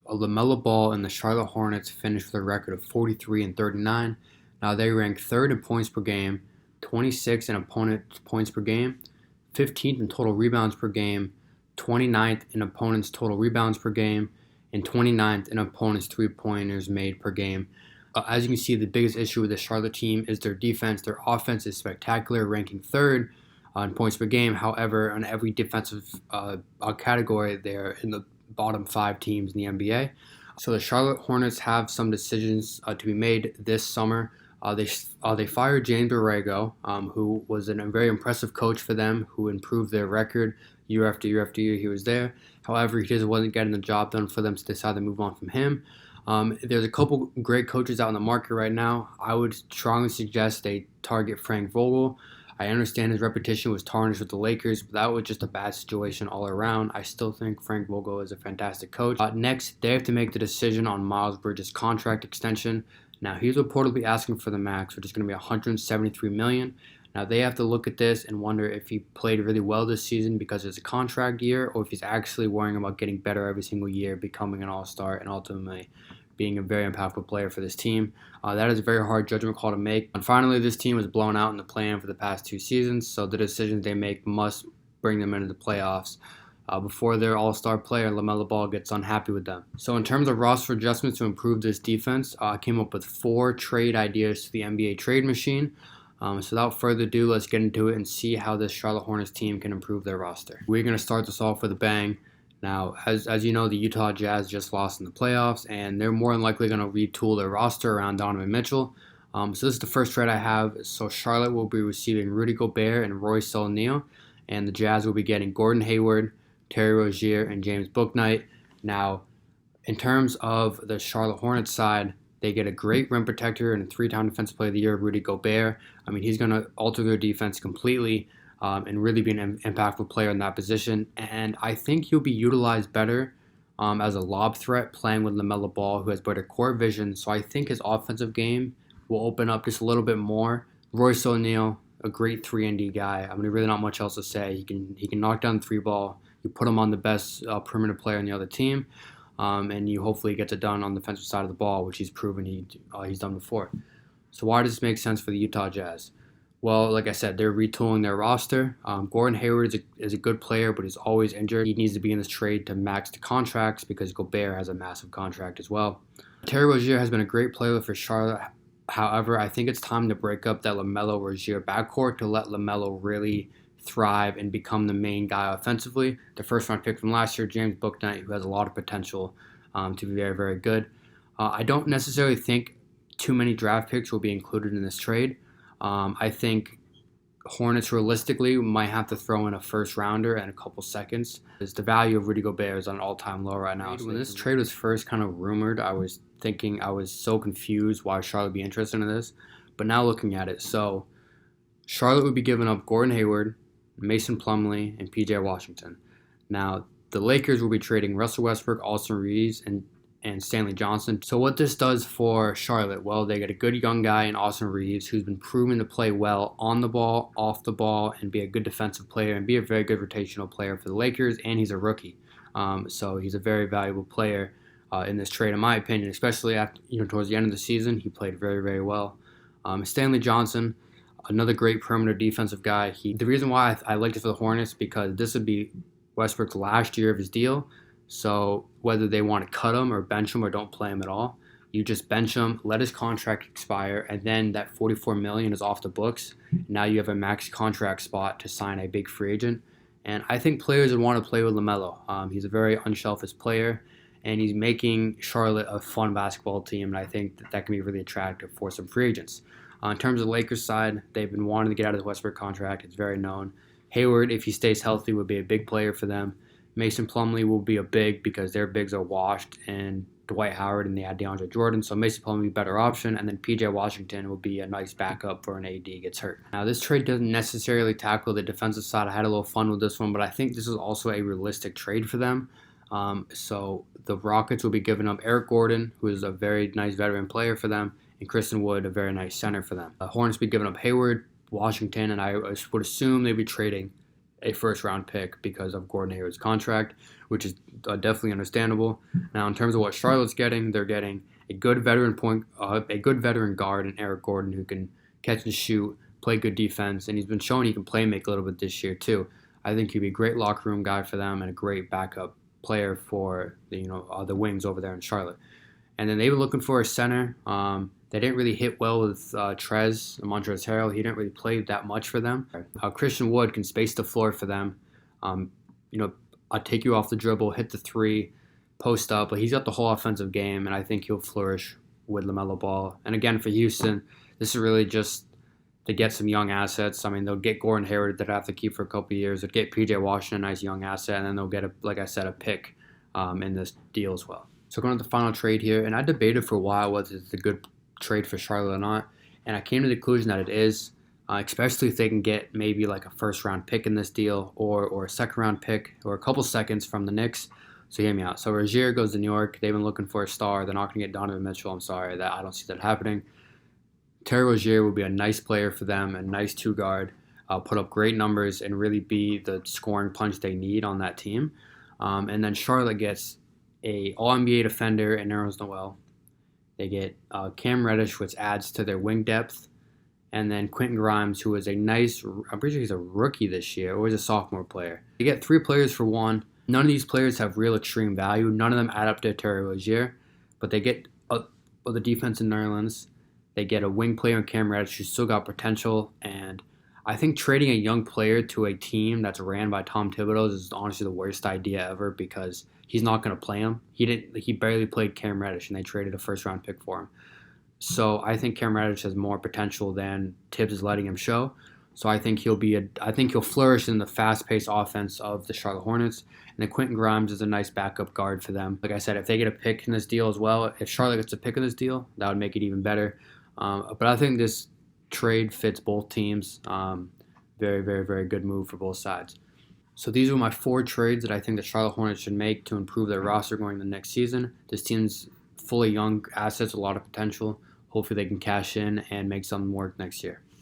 Lamelo Ball and the Charlotte Hornets finished with a record of 43 and 39. Now they rank third in points per game, 26th in opponent points per game, 15th in total rebounds per game, 29th in opponents' total rebounds per game, and 29th in opponents' three-pointers made per game. As you can see, the biggest issue with the Charlotte team is their defense. Their offense is spectacular, ranking third in points per game. However, on every defensive category, they're in the bottom five teams in the NBA. So the Charlotte Hornets have some decisions to be made this summer. They fired James Borrego, who was a very impressive coach for them, who improved their record year after year after year he was there. However, he just wasn't getting the job done for them, so they decided to move on from him. There's a couple great coaches out in the market right now. I would strongly suggest they target Frank Vogel. I understand his reputation was tarnished with the Lakers, but that was just a bad situation all around. I still think Frank Vogel is a fantastic coach. Next, they have to make the decision on Miles Bridges' contract extension. Now, he's reportedly asking for the max, which is going to be $173 million. Now, they have to look at this and wonder if he played really well this season because it's a contract year, or if he's actually worrying about getting better every single year, becoming an all-star, and ultimately being a very impactful player for this team. That is a very hard judgment call to make. And finally, this team was blown out in the play-in for the past two seasons, so the decisions they make must bring them into the playoffs before their all-star player, Lamelo Ball, gets unhappy with them. So in terms of roster adjustments to improve this defense, I came up with 4 trade ideas to the NBA trade machine. So without further ado, let's get into it and see how this Charlotte Hornets team can improve their roster. We're going to start this off with a bang. Now, as you know, the Utah Jazz just lost in the playoffs, and they're more than likely going to retool their roster around Donovan Mitchell. So this is the first trade I have. So Charlotte will be receiving Rudy Gobert and Royce O'Neal, and the Jazz will be getting Gordon Hayward, Terry Rozier, and James Bouknight. Now, in terms of the Charlotte Hornets side, they get a great rim protector and a 3-time Defensive Player of the Year, Rudy Gobert. I mean, he's going to alter their defense completely. And really be an impactful player in that position. And I think he'll be utilized better as a lob threat, playing with Lamelo Ball, who has better court vision. So I think his offensive game will open up just a little bit more. Royce O'Neal, a great 3-and-D guy. I mean, really not much else to say. He can knock down the 3-ball. You put him on the best perimeter player on the other team, and you hopefully gets it done on the defensive side of the ball, which he's proven he's done before. So why does this make sense for the Utah Jazz? Well, like I said, they're retooling their roster. Gordon Hayward is a good player, but he's always injured. He needs to be in this trade to max the contracts because Gobert has a massive contract as well. Terry Rozier has been a great player for Charlotte. However, I think it's time to break up that Lamelo-Rozier backcourt to let Lamelo really thrive and become the main guy offensively. The first-round pick from last year, James Bouknight, who has a lot of potential to be very, very good. I don't necessarily think too many draft picks will be included in this trade. I think Hornets realistically might have to throw in a first rounder and a couple seconds. Because the value of Rudy Gobert is on an all-time low right now. So when this trade was first kind of rumored, I was thinking I was so confused why Charlotte would be interested in this. But now looking at it, so Charlotte would be giving up Gordon Hayward, Mason Plumlee, and PJ Washington. Now the Lakers will be trading Russell Westbrook, Austin Reeves, and Stanley Johnson. So what this does for Charlotte, well, they get a good young guy in Austin Reeves who's been proven to play well on the ball, off the ball, and be a good defensive player and be a very good rotational player for the Lakers, and he's a rookie. So he's a very valuable player in this trade, in my opinion, especially after towards the end of the season. He played very, very well. Stanley Johnson, another great perimeter defensive guy. The reason why I liked it for the Hornets, because this would be Westbrook's last year of his deal. So whether they want to cut him or bench him or don't play him at all, you just bench him, let his contract expire, and then that $44 million is off the books. Now you have a max contract spot to sign a big free agent. And I think players would want to play with LaMelo. He's a very unselfish player, and he's making Charlotte a fun basketball team, and I think that can be really attractive for some free agents. In terms of the Lakers side, they've been wanting to get out of the Westbrook contract. It's very known. Hayward, if he stays healthy, would be a big player for them. Mason Plumlee will be a big because their bigs are washed, and Dwight Howard, and they had DeAndre Jordan, so Mason Plumlee will be a better option, and then PJ Washington will be a nice backup for an AD gets hurt. Now, this trade doesn't necessarily tackle the defensive side. I had a little fun with this one, but I think this is also a realistic trade for them. So the Rockets will be giving up Eric Gordon, who is a very nice veteran player for them, and Christian Wood, a very nice center for them. Hornets will be giving up Hayward, Washington, and I would assume they'd be trading a first round pick because of Gordon Hayward's contract, which is definitely understandable. Now, in terms of what Charlotte's getting, they're getting a good veteran guard in Eric Gordon who can catch and shoot, play good defense, and he's been showing he can play make a little bit this year too. I think he'd be a great locker room guy for them and a great backup player for the wings over there in Charlotte. And then they've been looking for a center. They didn't really hit well with Montrezl Harrell. He didn't really play that much for them. Christian Wood can space the floor for them. Um, I'll take you off the dribble, hit the three, post up. But he's got the whole offensive game, and I think he'll flourish with Lamelo Ball. And again, for Houston, this is really just to get some young assets. I mean, they'll get Gordon Hayward that they have to keep for a couple of years. They'll get P.J. Washington, a nice young asset, and then they'll get, like I said, a pick in this deal as well. So going to the final trade here, and I debated for a while whether it's a good trade for Charlotte or not, and I came to the conclusion that it is, especially if they can get maybe like a first-round pick in this deal or a second-round pick or a couple seconds from the Knicks. So hear me out. So Rozier goes to New York. They've been looking for a star. They're not going to get Donovan Mitchell. I'm sorry. I don't see that happening. Terry Rozier will be a nice player for them, a nice two-guard, put up great numbers, and really be the scoring punch they need on that team. And then Charlotte gets a All-NBA defender in Nerlens Noel. They get Cam Reddish, which adds to their wing depth. And then Quentin Grimes, who is I'm pretty sure he's a rookie this year, or he's a sophomore player. They get 3 players for 1. None of these players have real extreme value. None of them add up to Terry Rozier. But they get the defense in Nerlens. They get a wing player in Cam Reddish who's still got potential. And I think trading a young player to a team that's ran by Tom Thibodeau is honestly the worst idea ever because he's not going to play him. He barely played Cam Reddish, and they traded a first-round pick for him. So I think Cam Reddish has more potential than Tibbs is letting him show. So I think he'll flourish in the fast-paced offense of the Charlotte Hornets. And then Quentin Grimes is a nice backup guard for them. Like I said, if they get a pick in this deal as well, if Charlotte gets a pick in this deal, that would make it even better. But I think this trade fits both teams. Very, very, very good move for both sides. So these are my 4 trades that I think the Charlotte Hornets should make to improve their roster going into the next season. This team's full of young assets, a lot of potential. Hopefully they can cash in and make something work next year.